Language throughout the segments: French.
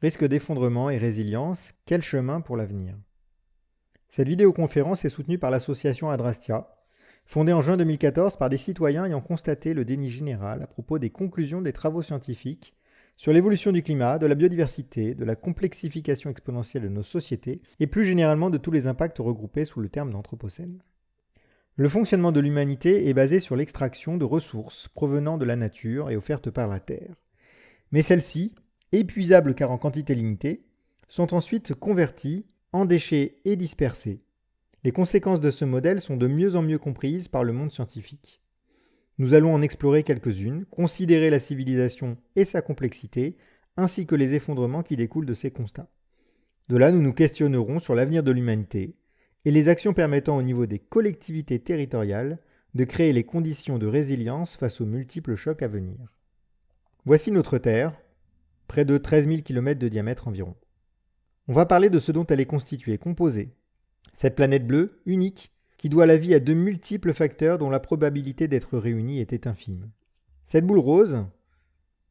Risque d'effondrement et résilience, quel chemin pour l'avenir? Cette vidéoconférence est soutenue par l'association Adrastia, fondée en juin 2014 par des citoyens ayant constaté le déni général à propos des conclusions des travaux scientifiques sur l'évolution du climat, de la biodiversité, de la complexification exponentielle de nos sociétés et plus généralement de tous les impacts regroupés sous le terme d'anthropocène. Le fonctionnement de l'humanité est basé sur l'extraction de ressources provenant de la nature et offertes par la Terre. Mais celles-ci, épuisables car en quantité limitée, sont ensuite converties en déchets et dispersées. Les conséquences de ce modèle sont de mieux en mieux comprises par le monde scientifique. Nous allons en explorer quelques-unes, considérer la civilisation et sa complexité, ainsi que les effondrements qui découlent de ces constats. De là, nous nous questionnerons sur l'avenir de l'humanité et les actions permettant au niveau des collectivités territoriales de créer les conditions de résilience face aux multiples chocs à venir. Voici notre Terre, près de 13 000 km de diamètre environ. On va parler de ce dont elle est constituée, composée. Cette planète bleue, unique, qui doit la vie à de multiples facteurs dont la probabilité d'être réunis était infime. Cette boule rose,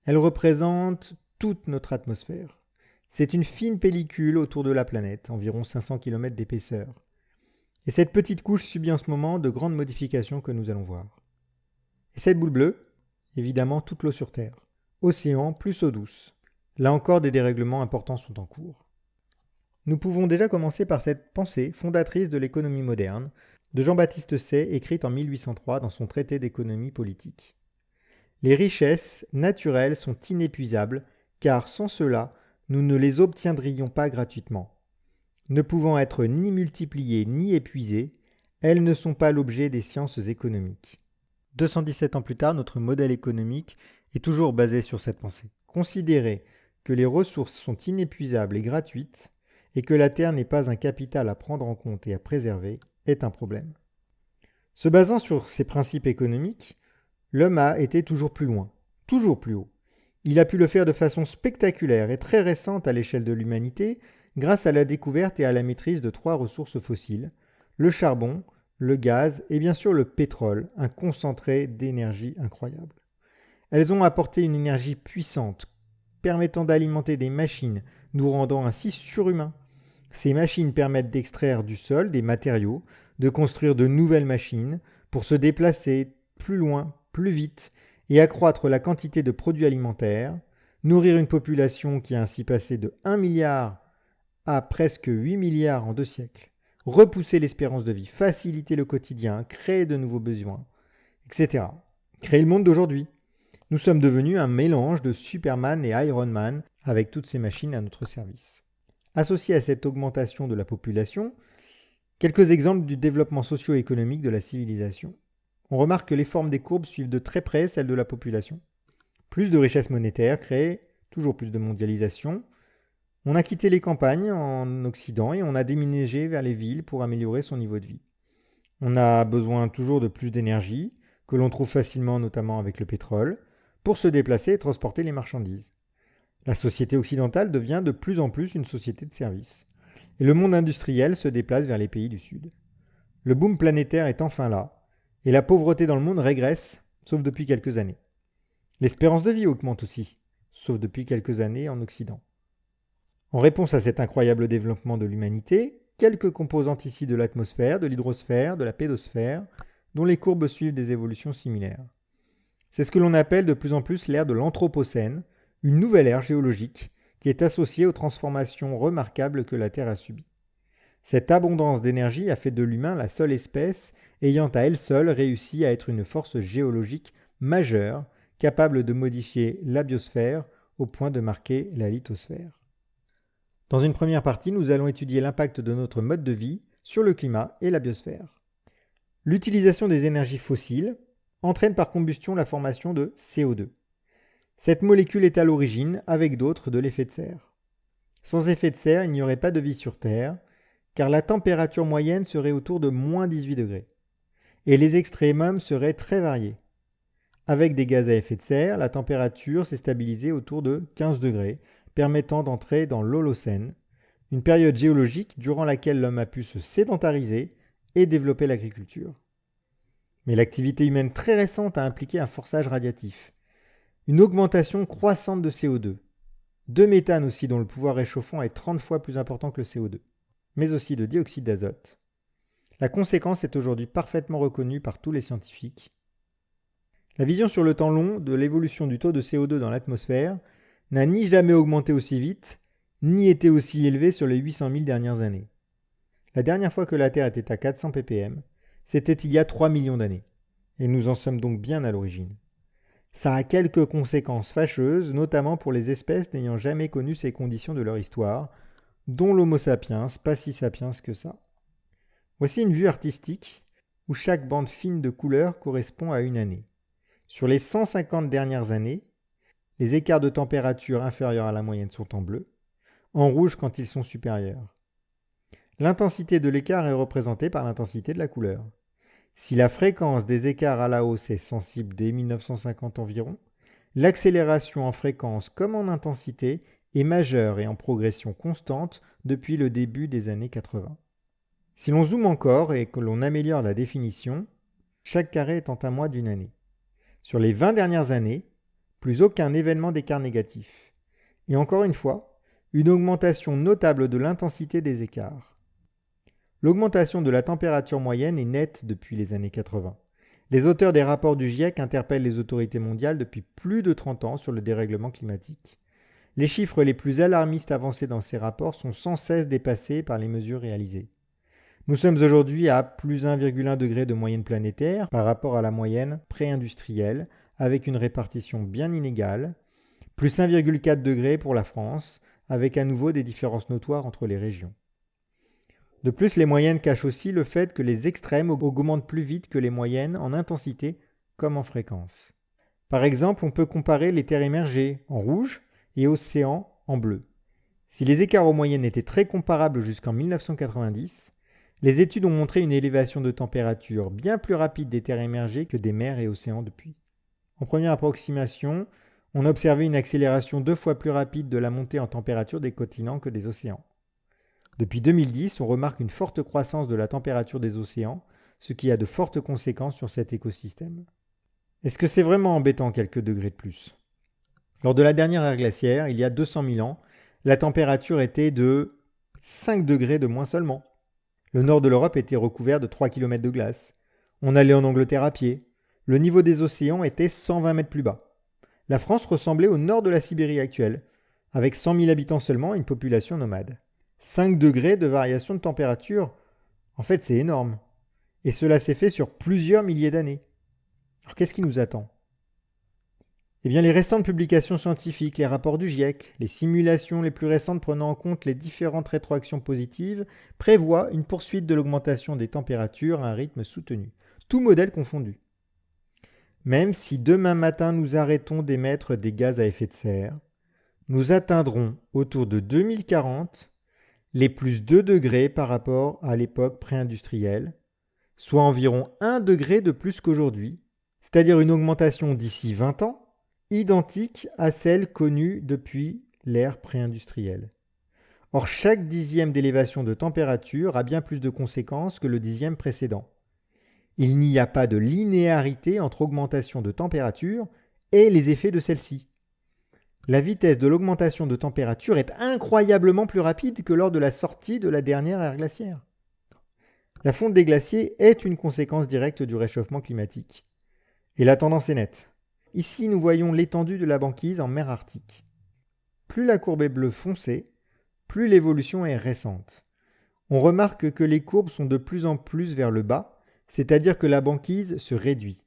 elle représente toute notre atmosphère. C'est une fine pellicule autour de la planète, environ 500 km d'épaisseur. Et cette petite couche subit en ce moment de grandes modifications que nous allons voir. Et cette boule bleue, évidemment toute l'eau sur Terre. Océan plus eau douce. Là encore, des dérèglements importants sont en cours. Nous pouvons déjà commencer par cette pensée fondatrice de l'économie moderne de Jean-Baptiste Say, écrite en 1803 dans son traité d'économie politique. Les richesses naturelles sont inépuisables, car sans cela, nous ne les obtiendrions pas gratuitement. Ne pouvant être ni multipliées ni épuisées, elles ne sont pas l'objet des sciences économiques. 217 ans plus tard, notre modèle économique est toujours basé sur cette pensée. Considérer que les ressources sont inépuisables et gratuites, et que la Terre n'est pas un capital à prendre en compte et à préserver, est un problème. Se basant sur ces principes économiques, l'homme a été toujours plus loin, toujours plus haut. Il a pu le faire de façon spectaculaire et très récente à l'échelle de l'humanité grâce à la découverte et à la maîtrise de 3 ressources fossiles, le charbon, le gaz et bien sûr le pétrole, un concentré d'énergie incroyable. Elles ont apporté une énergie puissante, permettant d'alimenter des machines, nous rendant ainsi surhumains. Ces machines permettent d'extraire du sol des matériaux, de construire de nouvelles machines pour se déplacer plus loin, plus vite et accroître la quantité de produits alimentaires, nourrir une population qui a ainsi passé de 1 milliard à presque 8 milliards en 2 siècles, repousser l'espérance de vie, faciliter le quotidien, créer de nouveaux besoins, etc. Créer le monde d'aujourd'hui. Nous sommes devenus un mélange de Superman et Iron Man avec toutes ces machines à notre service. Associé à cette augmentation de la population, quelques exemples du développement socio-économique de la civilisation. On remarque que les formes des courbes suivent de très près celles de la population. Plus de richesses monétaires créées, toujours plus de mondialisation. On a quitté les campagnes en Occident et on a déménagé vers les villes pour améliorer son niveau de vie. On a besoin toujours de plus d'énergie, que l'on trouve facilement notamment avec le pétrole, pour se déplacer et transporter les marchandises. La société occidentale devient de plus en plus une société de services. Et le monde industriel se déplace vers les pays du Sud. Le boom planétaire est enfin là, et la pauvreté dans le monde régresse, sauf depuis quelques années. L'espérance de vie augmente aussi, sauf depuis quelques années en Occident. En réponse à cet incroyable développement de l'humanité, quelques composantes ici de l'atmosphère, de l'hydrosphère, de la pédosphère, dont les courbes suivent des évolutions similaires. C'est ce que l'on appelle de plus en plus l'ère de l'Anthropocène, une nouvelle ère géologique qui est associée aux transformations remarquables que la Terre a subies. Cette abondance d'énergie a fait de l'humain la seule espèce ayant à elle seule réussi à être une force géologique majeure, capable de modifier la biosphère au point de marquer la lithosphère. Dans une première partie, nous allons étudier l'impact de notre mode de vie sur le climat et la biosphère. L'utilisation des énergies fossiles entraîne par combustion la formation de CO2. Cette molécule est à l'origine, avec d'autres, de l'effet de serre. Sans effet de serre, il n'y aurait pas de vie sur Terre, car la température moyenne serait autour de moins 18 degrés, et les extrémums seraient très variés. Avec des gaz à effet de serre, la température s'est stabilisée autour de 15 degrés, permettant d'entrer dans l'Holocène, une période géologique durant laquelle l'homme a pu se sédentariser et développer l'agriculture. Mais l'activité humaine très récente a impliqué un forçage radiatif, une augmentation croissante de CO2, de méthane aussi dont le pouvoir réchauffant est 30 fois plus important que le CO2, mais aussi de dioxyde d'azote. La conséquence est aujourd'hui parfaitement reconnue par tous les scientifiques. La vision sur le temps long de l'évolution du taux de CO2 dans l'atmosphère n'a ni jamais augmenté aussi vite, ni été aussi élevé sur les 800 000 dernières années. La dernière fois que la Terre était à 400 ppm, c'était il y a 3 millions d'années, et nous en sommes donc bien à l'origine. Ça a quelques conséquences fâcheuses, notamment pour les espèces n'ayant jamais connu ces conditions de leur histoire, dont l'Homo sapiens, pas si sapiens que ça. Voici une vue artistique où chaque bande fine de couleurs correspond à une année. Sur les 150 dernières années, les écarts de température inférieurs à la moyenne sont en bleu, en rouge quand ils sont supérieurs. L'intensité de l'écart est représentée par l'intensité de la couleur. Si la fréquence des écarts à la hausse est sensible dès 1950 environ, l'accélération en fréquence comme en intensité est majeure et en progression constante depuis le début des années 80. Si l'on zoome encore et que l'on améliore la définition, chaque carré étant à moins d'une année. Sur les 20 dernières années, plus aucun événement d'écart négatif. Et encore une fois, une augmentation notable de l'intensité des écarts. L'augmentation de la température moyenne est nette depuis les années 80. Les auteurs des rapports du GIEC interpellent les autorités mondiales depuis plus de 30 ans sur le dérèglement climatique. Les chiffres les plus alarmistes avancés dans ces rapports sont sans cesse dépassés par les mesures réalisées. Nous sommes aujourd'hui à plus 1,1 degré de moyenne planétaire par rapport à la moyenne pré-industrielle, avec une répartition bien inégale, plus 1,4 degré pour la France, avec à nouveau des différences notoires entre les régions. De plus, les moyennes cachent aussi le fait que les extrêmes augmentent plus vite que les moyennes en intensité comme en fréquence. Par exemple, on peut comparer les terres émergées en rouge et océans en bleu. Si les écarts aux moyennes étaient très comparables jusqu'en 1990, les études ont montré une élévation de température bien plus rapide des terres émergées que des mers et océans depuis. En première approximation, on a observé une accélération 2 fois plus rapide de la montée en température des continents que des océans. Depuis 2010, on remarque une forte croissance de la température des océans, ce qui a de fortes conséquences sur cet écosystème. Est-ce que c'est vraiment embêtant quelques degrés de plus ? Lors de la dernière ère glaciaire, il y a 200 000 ans, la température était de 5 degrés de moins seulement. Le nord de l'Europe était recouvert de 3 km de glace. On allait en Angleterre à pied. Le niveau des océans était 120 mètres plus bas. La France ressemblait au nord de la Sibérie actuelle, avec 100 000 habitants seulement et une population nomade. 5 degrés de variation de température, en fait c'est énorme. Et cela s'est fait sur plusieurs milliers d'années. Alors qu'est-ce qui nous attend ? Eh bien les récentes publications scientifiques, les rapports du GIEC, les simulations les plus récentes prenant en compte les différentes rétroactions positives, prévoient une poursuite de l'augmentation des températures à un rythme soutenu, tout modèle confondu. Même si demain matin nous arrêtons d'émettre des gaz à effet de serre, nous atteindrons autour de 2040 les plus 2 degrés par rapport à l'époque pré-industrielle, soit environ 1 degré de plus qu'aujourd'hui, c'est-à-dire une augmentation d'ici 20 ans, identique à celle connue depuis l'ère pré-industrielle. Or, chaque dixième d'élévation de température a bien plus de conséquences que le dixième précédent. Il n'y a pas de linéarité entre augmentation de température et les effets de celle-ci. La vitesse de l'augmentation de température est incroyablement plus rapide que lors de la sortie de la dernière ère glaciaire. La fonte des glaciers est une conséquence directe du réchauffement climatique. Et la tendance est nette. Ici, nous voyons l'étendue de la banquise en mer Arctique. Plus la courbe est bleue foncée, plus l'évolution est récente. On remarque que les courbes sont de plus en plus vers le bas, c'est-à-dire que la banquise se réduit.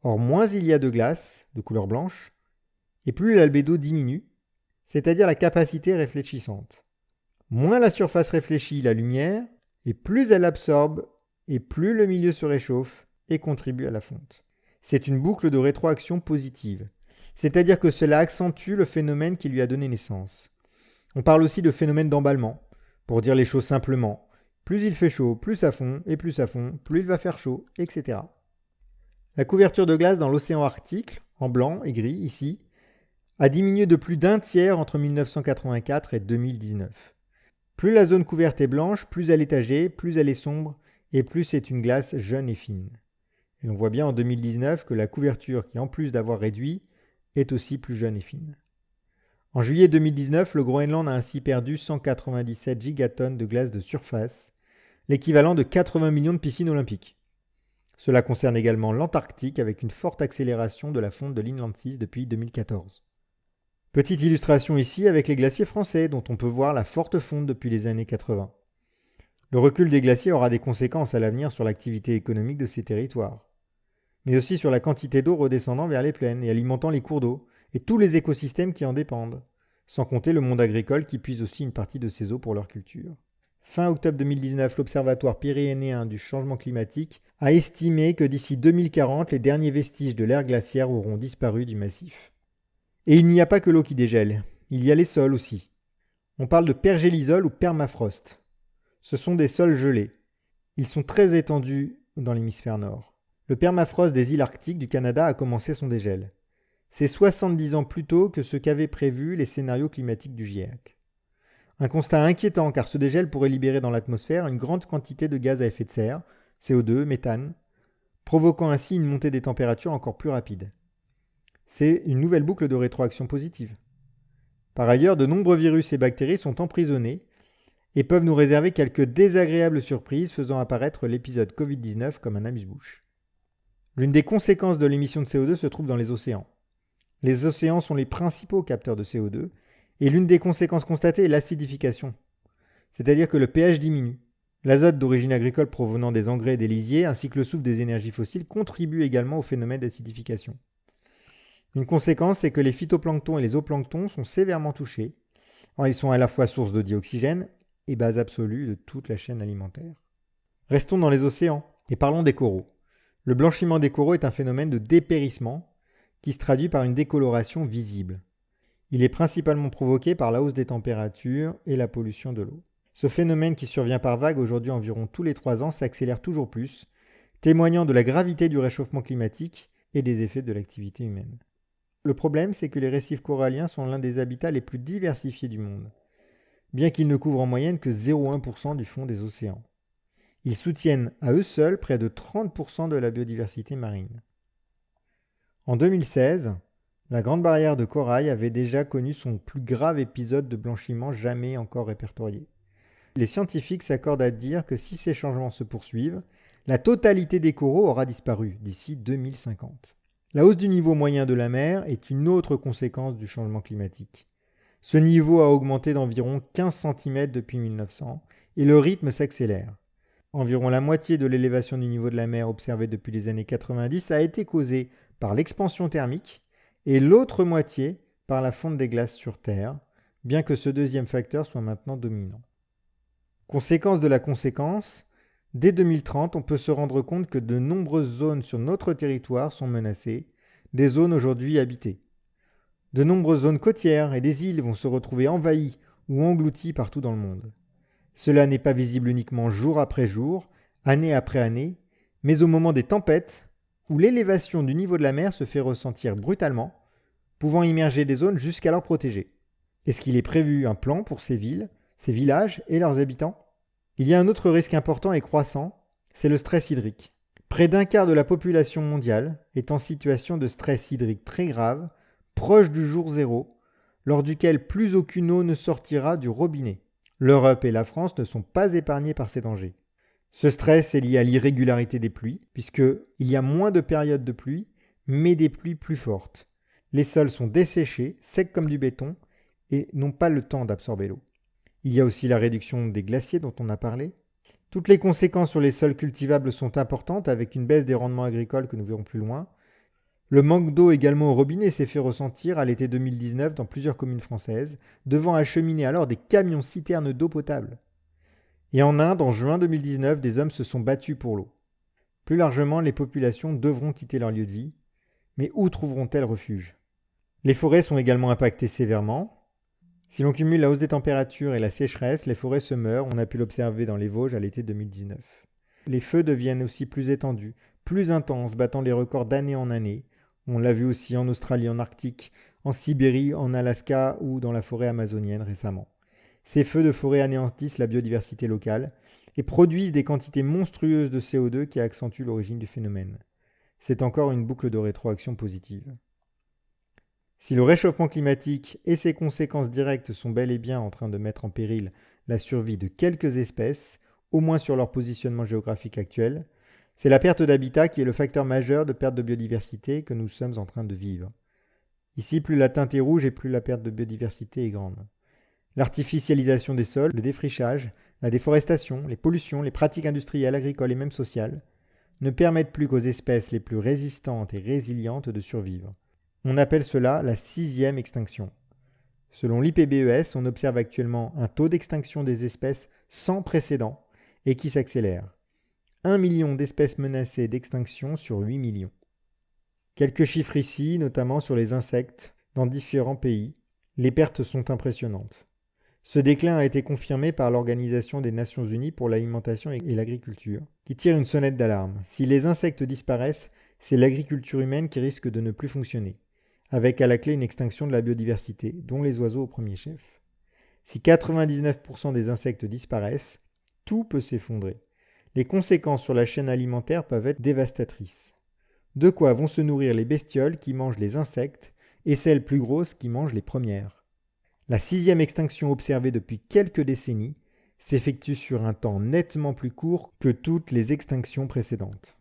Or, moins il y a de glace, de couleur blanche, et plus l'albédo diminue, c'est-à-dire la capacité réfléchissante. Moins la surface réfléchit la lumière, et plus elle absorbe, et plus le milieu se réchauffe et contribue à la fonte. C'est une boucle de rétroaction positive, c'est-à-dire que cela accentue le phénomène qui lui a donné naissance. On parle aussi de phénomène d'emballement, pour dire les choses simplement. Plus il fait chaud, plus ça fond, et plus ça fond, plus il va faire chaud, etc. La couverture de glace dans l'océan Arctique, en blanc et gris ici, a diminué de plus d'un tiers entre 1984 et 2019. Plus la zone couverte est blanche, plus elle est âgée, plus elle est sombre, et plus c'est une glace jeune et fine. Et l'on voit bien en 2019 que la couverture qui, en plus d'avoir réduit, est aussi plus jeune et fine. En juillet 2019, le Groenland a ainsi perdu 197 gigatonnes de glace de surface, l'équivalent de 80 millions de piscines olympiques. Cela concerne également l'Antarctique avec une forte accélération de la fonte de l'Inland 6 depuis 2014. Petite illustration ici avec les glaciers français dont on peut voir la forte fonte depuis les années 80. Le recul des glaciers aura des conséquences à l'avenir sur l'activité économique de ces territoires, mais aussi sur la quantité d'eau redescendant vers les plaines et alimentant les cours d'eau et tous les écosystèmes qui en dépendent, sans compter le monde agricole qui puise aussi une partie de ces eaux pour leur culture. Fin octobre 2019, l'Observatoire pyrénéen du changement climatique a estimé que d'ici 2040, les derniers vestiges de l'ère glaciaire auront disparu du massif. Et il n'y a pas que l'eau qui dégèle, il y a les sols aussi. On parle de pergélisol ou permafrost. Ce sont des sols gelés. Ils sont très étendus dans l'hémisphère nord. Le permafrost des îles arctiques du Canada a commencé son dégel. C'est 70 ans plus tôt que ce qu'avaient prévu les scénarios climatiques du GIEC. Un constat inquiétant car ce dégel pourrait libérer dans l'atmosphère une grande quantité de gaz à effet de serre, CO2, méthane, provoquant ainsi une montée des températures encore plus rapide. C'est une nouvelle boucle de rétroaction positive. Par ailleurs, de nombreux virus et bactéries sont emprisonnés et peuvent nous réserver quelques désagréables surprises faisant apparaître l'épisode Covid-19 comme un amuse-bouche. L'une des conséquences de l'émission de CO2 se trouve dans les océans. Les océans sont les principaux capteurs de CO2 et l'une des conséquences constatées est l'acidification, c'est-à-dire que le pH diminue. L'azote d'origine agricole provenant des engrais et des lisiers ainsi que le soufre des énergies fossiles contribuent également au phénomène d'acidification. Une conséquence, c'est que les phytoplanctons et les zooplanctons sont sévèrement touchés. Alors, ils sont à la fois source de dioxygène et base absolue de toute la chaîne alimentaire. Restons dans les océans et parlons des coraux. Le blanchiment des coraux est un phénomène de dépérissement qui se traduit par une décoloration visible. Il est principalement provoqué par la hausse des températures et la pollution de l'eau. Ce phénomène qui survient par vagues aujourd'hui environ tous les 3 ans s'accélère toujours plus, témoignant de la gravité du réchauffement climatique et des effets de l'activité humaine. Le problème, c'est que les récifs coralliens sont l'un des habitats les plus diversifiés du monde, bien qu'ils ne couvrent en moyenne que 0,1% du fond des océans. Ils soutiennent à eux seuls près de 30% de la biodiversité marine. En 2016, la Grande Barrière de Corail avait déjà connu son plus grave épisode de blanchiment jamais encore répertorié. Les scientifiques s'accordent à dire que si ces changements se poursuivent, la totalité des coraux aura disparu d'ici 2050. La hausse du niveau moyen de la mer est une autre conséquence du changement climatique. Ce niveau a augmenté d'environ 15 cm depuis 1900 et le rythme s'accélère. Environ la moitié de l'élévation du niveau de la mer observée depuis les années 90 a été causée par l'expansion thermique et l'autre moitié par la fonte des glaces sur Terre, bien que ce deuxième facteur soit maintenant dominant. Conséquence de la conséquence, dès 2030, on peut se rendre compte que de nombreuses zones sur notre territoire sont menacées, des zones aujourd'hui habitées. De nombreuses zones côtières et des îles vont se retrouver envahies ou englouties partout dans le monde. Cela n'est pas visible uniquement jour après jour, année après année, mais au moment des tempêtes, où l'élévation du niveau de la mer se fait ressentir brutalement, pouvant immerger des zones jusqu'alors protégées. Est-ce qu'il est prévu un plan pour ces villes, ces villages et leurs habitants ? Il y a un autre risque important et croissant, c'est le stress hydrique. Près d'un quart de la population mondiale est en situation de stress hydrique très grave, proche du jour zéro, lors duquel plus aucune eau ne sortira du robinet. L'Europe et la France ne sont pas épargnées par ces dangers. Ce stress est lié à l'irrégularité des pluies, puisqu'il y a moins de périodes de pluie, mais des pluies plus fortes. Les sols sont desséchés, secs comme du béton, et n'ont pas le temps d'absorber l'eau. Il y a aussi la réduction des glaciers dont on a parlé. Toutes les conséquences sur les sols cultivables sont importantes, avec une baisse des rendements agricoles que nous verrons plus loin. Le manque d'eau également au robinet s'est fait ressentir à l'été 2019 dans plusieurs communes françaises, devant acheminer alors des camions-citernes d'eau potable. Et en Inde, en juin 2019, des hommes se sont battus pour l'eau. Plus largement, les populations devront quitter leur lieu de vie, mais où trouveront-elles refuge ? Les forêts sont également impactées sévèrement. Si l'on cumule la hausse des températures et la sécheresse, les forêts se meurent, on a pu l'observer dans les Vosges à l'été 2019. Les feux deviennent aussi plus étendus, plus intenses, battant les records d'année en année. On l'a vu aussi en Australie, en Arctique, en Sibérie, en Alaska ou dans la forêt amazonienne récemment. Ces feux de forêt anéantissent la biodiversité locale et produisent des quantités monstrueuses de CO2 qui accentuent l'origine du phénomène. C'est encore une boucle de rétroaction positive. Si le réchauffement climatique et ses conséquences directes sont bel et bien en train de mettre en péril la survie de quelques espèces, au moins sur leur positionnement géographique actuel, c'est la perte d'habitat qui est le facteur majeur de perte de biodiversité que nous sommes en train de vivre. Ici, plus la teinte est rouge et plus la perte de biodiversité est grande. L'artificialisation des sols, le défrichage, la déforestation, les pollutions, les pratiques industrielles, agricoles et même sociales ne permettent plus qu'aux espèces les plus résistantes et résilientes de survivre. On appelle cela la 6e extinction. Selon l'IPBES, on observe actuellement un taux d'extinction des espèces sans précédent et qui s'accélère. 1 million d'espèces menacées d'extinction sur 8 millions. Quelques chiffres ici, notamment sur les insectes, dans différents pays. Les pertes sont impressionnantes. Ce déclin a été confirmé par l'Organisation des Nations Unies pour l'alimentation et l'agriculture, qui tire une sonnette d'alarme. Si les insectes disparaissent, c'est l'agriculture humaine qui risque de ne plus fonctionner, avec à la clé une extinction de la biodiversité, dont les oiseaux au premier chef. Si 99% des insectes disparaissent, tout peut s'effondrer. Les conséquences sur la chaîne alimentaire peuvent être dévastatrices. De quoi vont se nourrir les bestioles qui mangent les insectes et celles plus grosses qui mangent les premières. La 6e extinction observée depuis quelques décennies s'effectue sur un temps nettement plus court que toutes les extinctions précédentes.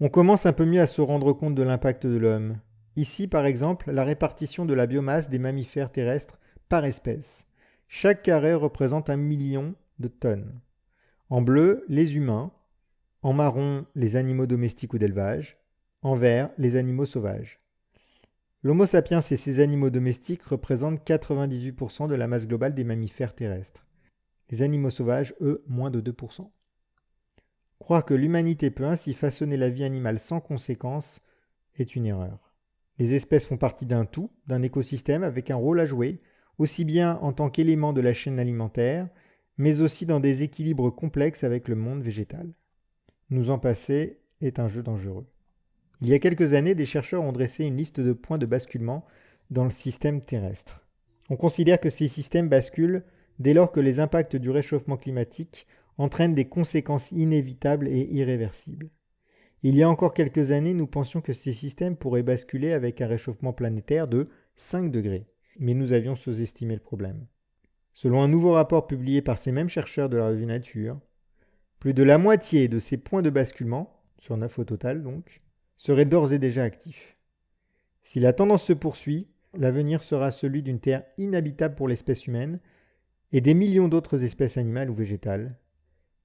On commence un peu mieux à se rendre compte de l'impact de l'homme. Ici, par exemple, la répartition de la biomasse des mammifères terrestres par espèce. Chaque carré représente 1 million de tonnes. En bleu, les humains. En marron, les animaux domestiques ou d'élevage. En vert, les animaux sauvages. L'Homo sapiens et ses animaux domestiques représentent 98% de la masse globale des mammifères terrestres. Les animaux sauvages, eux, moins de 2%. Croire que l'humanité peut ainsi façonner la vie animale sans conséquence est une erreur. Les espèces font partie d'un tout, d'un écosystème avec un rôle à jouer, aussi bien en tant qu'élément de la chaîne alimentaire, mais aussi dans des équilibres complexes avec le monde végétal. Nous en passer est un jeu dangereux. Il y a quelques années, des chercheurs ont dressé une liste de points de basculement dans le système terrestre. On considère que ces systèmes basculent dès lors que les impacts du réchauffement climatique entraînent des conséquences inévitables et irréversibles. Il y a encore quelques années, nous pensions que ces systèmes pourraient basculer avec un réchauffement planétaire de 5 degrés, mais nous avions sous-estimé le problème. Selon un nouveau rapport publié par ces mêmes chercheurs de la revue Nature, plus de la moitié de ces points de basculement, sur 9 au total donc, seraient d'ores et déjà actifs. Si la tendance se poursuit, l'avenir sera celui d'une Terre inhabitable pour l'espèce humaine et des millions d'autres espèces animales ou végétales,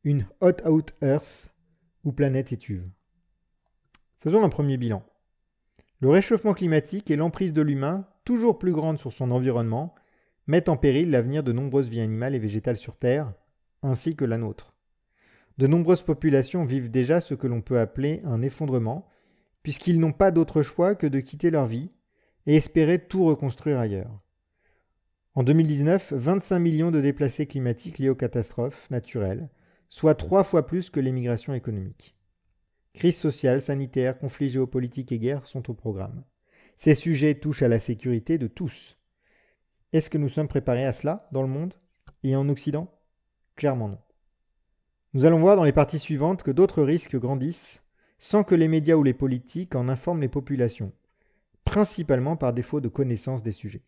une hot out Earth ou planète étuve. Faisons un premier bilan. Le réchauffement climatique et l'emprise de l'humain, toujours plus grande sur son environnement, mettent en péril l'avenir de nombreuses vies animales et végétales sur Terre, ainsi que la nôtre. De nombreuses populations vivent déjà ce que l'on peut appeler un effondrement, puisqu'ils n'ont pas d'autre choix que de quitter leur vie et espérer tout reconstruire ailleurs. En 2019, 25 millions de déplacés climatiques liés aux catastrophes naturelles, soit 3 fois plus que l'émigration économique. Crise sociale, sanitaire, conflits géopolitiques et guerres sont au programme. Ces sujets touchent à la sécurité de tous. Est-ce que nous sommes préparés à cela dans le monde et en Occident ? Clairement non. Nous allons voir dans les parties suivantes que d'autres risques grandissent sans que les médias ou les politiques en informent les populations, principalement par défaut de connaissance des sujets.